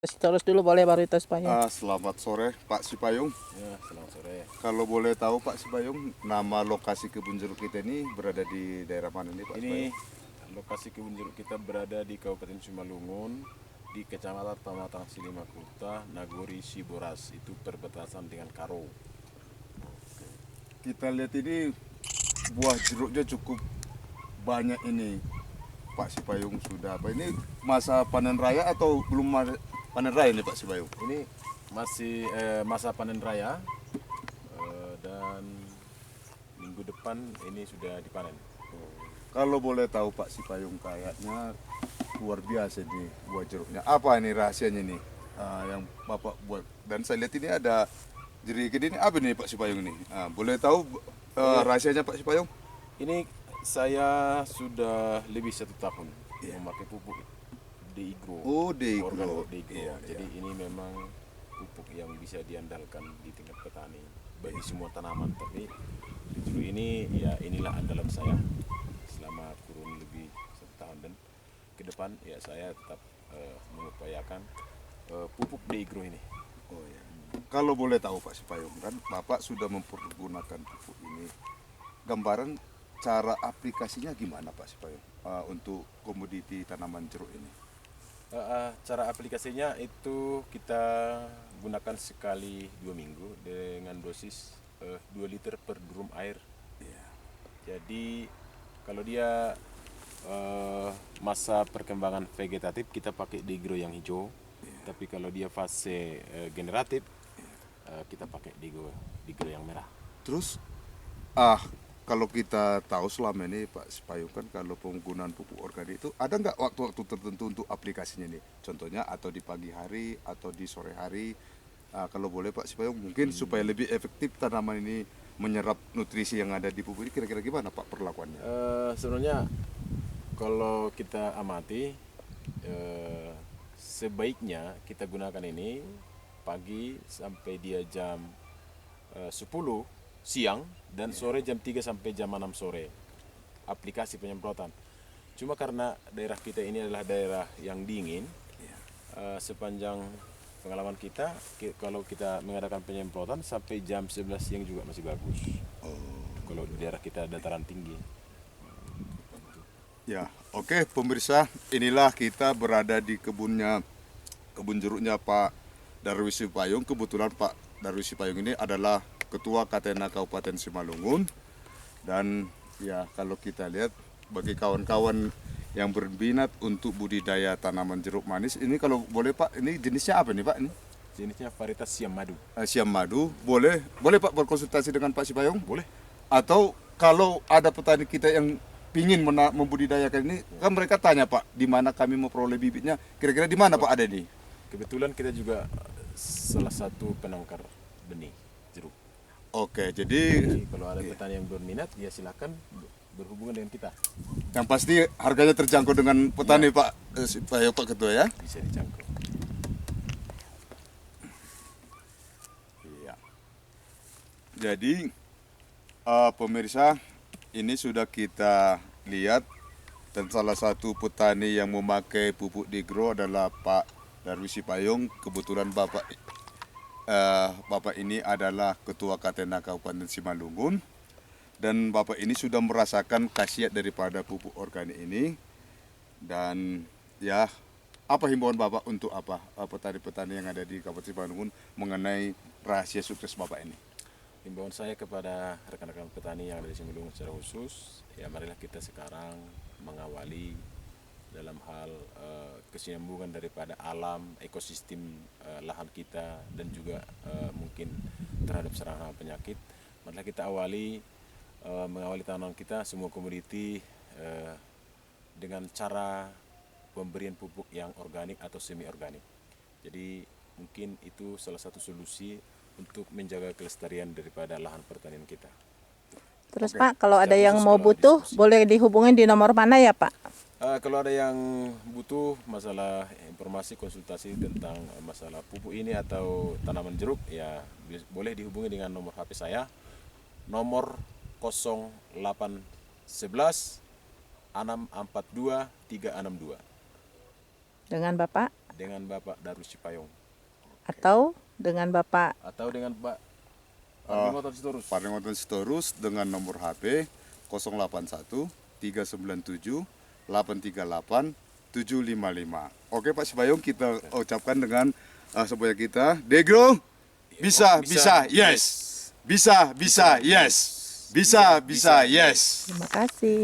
Terus dulu boleh baru tes Payung. Selamat sore Pak Sipayung. Ya, selamat sore. Kalau boleh tahu Pak Sipayung, nama lokasi kebun jeruk kita ini berada di daerah mana nih Pak Ini Sipayung? lokasi kebun jeruk kita berada di Kabupaten Simalungun, di Kecamatan Tamatang Silimakuta, Nagori, Siboras. Itu perbatasan dengan Karo. Kita lihat ini buah jeruknya cukup banyak ini Pak Sipayung. Sudah apa ini masa panen raya atau belum panen raya nih Pak Sipayung? Ini masih masa panen raya dan minggu depan ini sudah dipanen. Kalau boleh tahu Pak Sipayung, kayaknya luar biasa nih buah jeruknya. Apa ini rahasianya nih yang Bapak buat? Dan saya lihat ini ada jeruk ini apa nih Pak Sipayung ini? Boleh tahu rahasianya Pak Sipayung? Ini saya sudah lebih 1 tahun memakai pupuk Deigro. Oh, Deigro. Organo Deigro. Iya, Jadi ini memang pupuk yang bisa diandalkan di tingkat petani bagi semua tanaman. Tapi justru ini ya inilah andalan saya selama kurun lebih 1 tahun, dan ke depan ya saya tetap mengupayakan pupuk Deigro ini. Oh ya. Kalau boleh tahu Pak Sipayung, kan Bapak sudah mempergunakan pupuk ini. Gambaran cara aplikasinya gimana Pak Sipayung untuk komoditi tanaman jeruk ini? Cara aplikasinya itu kita gunakan sekali 2 minggu dengan dosis 2 liter per drum air. Iya. Jadi kalau dia masa perkembangan vegetatif kita pakai Deigro yang hijau. Tapi kalau dia fase generatif kita pakai Deigro yang merah. Terus kalau kita tahu selama ini Pak Sipayung, kan kalau penggunaan pupuk organik itu ada nggak waktu-waktu tertentu untuk aplikasinya nih? Contohnya atau di pagi hari atau di sore hari. Kalau boleh Pak Sipayung, mungkin supaya lebih efektif tanaman ini menyerap nutrisi yang ada di pupuk ini, kira-kira gimana Pak perlakuannya? Sebenarnya kalau kita amati sebaiknya kita gunakan ini pagi sampai dia jam 10 siang dan sore jam 3 sampai jam 6 sore aplikasi penyemprotan. Cuma karena daerah kita ini adalah daerah yang dingin, sepanjang pengalaman kita kalau kita mengadakan penyemprotan sampai jam 11 siang juga masih bagus. Kalau di daerah kita dataran tinggi. Ya, oke pemirsa, inilah kita berada di kebun jeruknya Pak Darwis Sipayung. Kebetulan Pak Darwis Sipayung ini adalah Ketua Katena Kabupaten Simalungun. Dan ya kalau kita lihat bagi kawan-kawan yang berminat untuk budidaya tanaman jeruk manis, ini kalau boleh Pak, ini jenisnya apa nih Pak? Ini Jenisnya varietas siam madu. siam madu. Boleh Pak berkonsultasi dengan Pak Sipayung? Boleh. Atau kalau ada petani kita yang ingin membudidayakan ini, kan mereka tanya Pak, di mana kami memperoleh bibitnya? Kira-kira di mana Pak ada nih? Kebetulan kita juga salah satu penangkar benih jeruk. Oke, Jadi jadi kalau ada petani yang berminat, ya silakan berhubungan dengan kita. yang pasti harganya terjangkau dengan petani Pak Sipayung, Pak Ketua ya? Bisa dijangkau. Iya. Jadi pemirsa, ini sudah kita lihat, dan salah satu petani yang memakai pupuk Deigro adalah Pak Darwis Sipayung. Kebetulan Bapak ini adalah Ketua Katena Kabupaten Simalungun, dan Bapak ini sudah merasakan khasiat daripada pupuk organik ini. Dan ya, apa himbauan Bapak untuk petani-petani yang ada di Kabupaten Simalungun mengenai rahasia sukses Bapak ini? Himbauan saya kepada rekan-rekan petani yang ada di Simalungun secara khusus, ya marilah kita sekarang mengawali dalam hal kesinambungan daripada alam, ekosistem lahan kita, dan juga mungkin terhadap serangan penyakit. Marilah kita mengawali tanaman kita, semua komoditi dengan cara pemberian pupuk yang organik atau semi organik. Jadi mungkin itu salah satu solusi untuk menjaga kelestarian daripada lahan pertanian kita. Terus Oke. Pak, kalau ada Secara yang khusus mau kalau butuh, diskusi. boleh dihubungin di nomor mana ya Pak? Kalau ada yang butuh masalah informasi konsultasi tentang masalah pupuk ini atau tanaman jeruk, ya boleh dihubungi dengan nomor HP saya, nomor 0811 642 362. Dengan Bapak? dengan Bapak Darwis Sipayung Atau dengan Bapak atau dengan Pak Parlinggotan Sitorus. Parlinggotan Sitorus dengan nomor HP 081 397 838 755. Oke Pak Sipayung, kita ucapkan dengan supaya kita Degro bisa yes. Bisa yes. Bisa yes. Terima kasih.